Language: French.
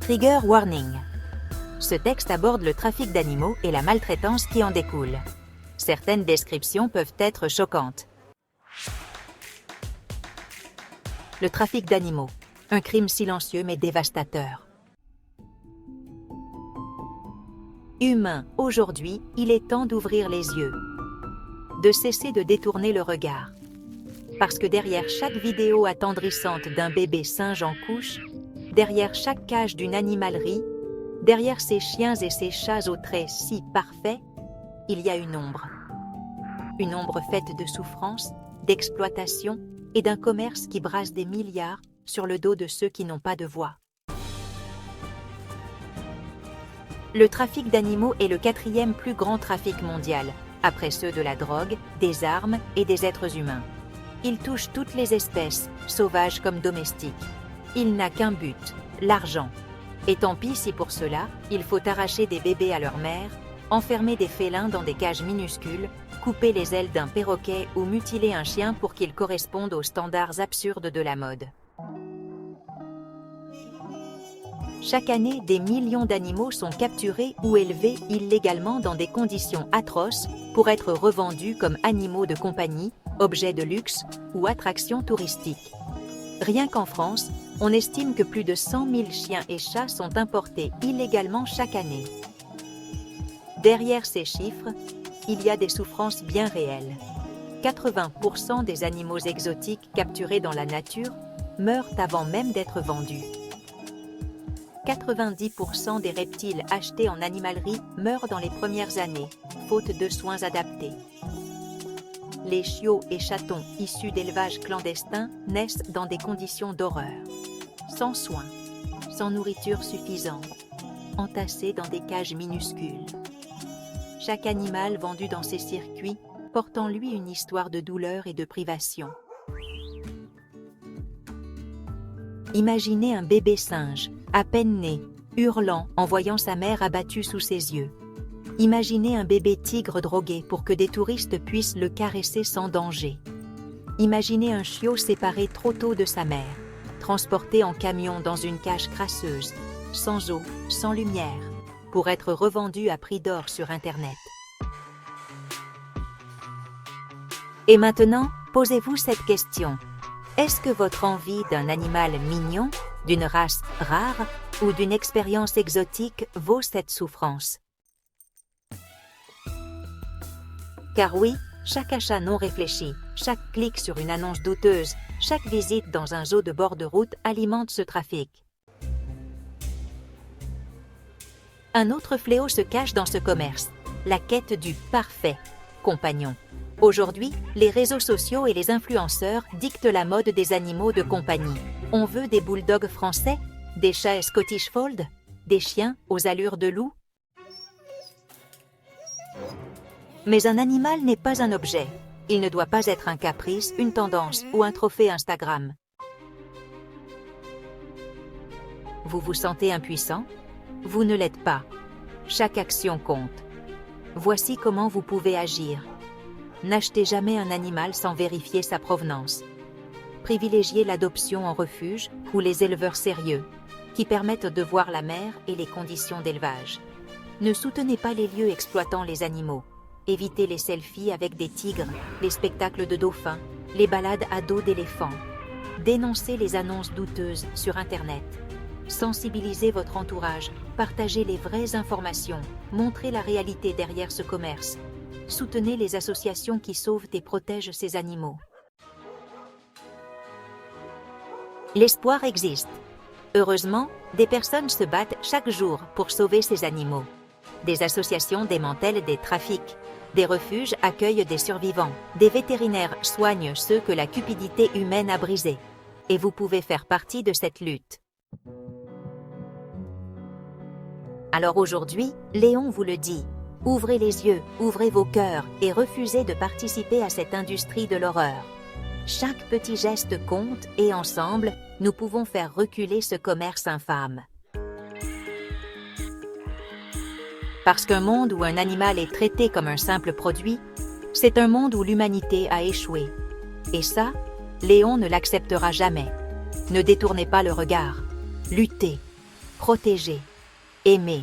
Trigger warning. Ce texte aborde le trafic d'animaux et la maltraitance qui en découle. Certaines descriptions peuvent être choquantes. Le trafic d'animaux, un crime silencieux mais dévastateur. Humains, aujourd'hui, il est temps d'ouvrir les yeux, de cesser de détourner le regard. Parce que derrière chaque vidéo attendrissante d'un bébé singe en couche, derrière chaque cage d'une animalerie, derrière ces chiens et ces chats aux traits si parfaits, il y a une ombre. Une ombre faite de souffrance, d'exploitation et d'un commerce qui brasse des milliards sur le dos de ceux qui n'ont pas de voix. Le trafic d'animaux est le 4e plus grand trafic mondial, après ceux de la drogue, des armes et des êtres humains. Il touche toutes les espèces, sauvages comme domestiques. Il n'a qu'un but, l'argent. Et tant pis si pour cela, il faut arracher des bébés à leur mère, enfermer des félins dans des cages minuscules, couper les ailes d'un perroquet ou mutiler un chien pour qu'il corresponde aux standards absurdes de la mode. Chaque année, des millions d'animaux sont capturés ou élevés illégalement dans des conditions atroces pour être revendus comme animaux de compagnie, objets de luxe ou attractions touristiques. Rien qu'en France, on estime que plus de 100 000 chiens et chats sont importés illégalement chaque année. Derrière ces chiffres, il y a des souffrances bien réelles. 80% des animaux exotiques capturés dans la nature meurent avant même d'être vendus. 90% des reptiles achetés en animalerie meurent dans les premières années, faute de soins adaptés. Les chiots et chatons issus d'élevages clandestins naissent dans des conditions d'horreur, sans soins, sans nourriture suffisante, entassés dans des cages minuscules. Chaque animal vendu dans ces circuits porte en lui une histoire de douleur et de privation. Imaginez un bébé singe, à peine né, hurlant en voyant sa mère abattue sous ses yeux. Imaginez un bébé tigre drogué pour que des touristes puissent le caresser sans danger. Imaginez un chiot séparé trop tôt de sa mère, transporté en camion dans une cage crasseuse, sans eau, sans lumière, pour être revendu à prix d'or sur Internet. Et maintenant, posez-vous cette question. Est-ce que votre envie d'un animal mignon, d'une race rare ou d'une expérience exotique vaut cette souffrance? Car oui, chaque achat non réfléchi, chaque clic sur une annonce douteuse, chaque visite dans un zoo de bord de route alimente ce trafic. Un autre fléau se cache dans ce commerce, la quête du parfait compagnon. Aujourd'hui, les réseaux sociaux et les influenceurs dictent la mode des animaux de compagnie. On veut des bulldogs français, des chats Scottish Fold, des chiens aux allures de loup. Mais un animal n'est pas un objet. Il ne doit pas être un caprice, une tendance ou un trophée Instagram. Vous vous sentez impuissant? Vous ne l'êtes pas. Chaque action compte. Voici comment vous pouvez agir. N'achetez jamais un animal sans vérifier sa provenance. Privilégiez l'adoption en refuge ou les éleveurs sérieux, qui permettent de voir la mère et les conditions d'élevage. Ne soutenez pas les lieux exploitant les animaux. Évitez les selfies avec des tigres, les spectacles de dauphins, les balades à dos d'éléphants. Dénoncez les annonces douteuses sur Internet. Sensibilisez votre entourage, partagez les vraies informations, montrez la réalité derrière ce commerce. Soutenez les associations qui sauvent et protègent ces animaux. L'espoir existe. Heureusement, des personnes se battent chaque jour pour sauver ces animaux. Des associations démantèlent des trafics. Des refuges accueillent des survivants. Des vétérinaires soignent ceux que la cupidité humaine a brisés. Et vous pouvez faire partie de cette lutte. Alors aujourd'hui, Léon vous le dit. Ouvrez les yeux, ouvrez vos cœurs et refusez de participer à cette industrie de l'horreur. Chaque petit geste compte et ensemble, nous pouvons faire reculer ce commerce infâme. Parce qu'un monde où un animal est traité comme un simple produit, c'est un monde où l'humanité a échoué. Et ça, Léon ne l'acceptera jamais. Ne détournez pas le regard. Luttez. Protéger. Aimer.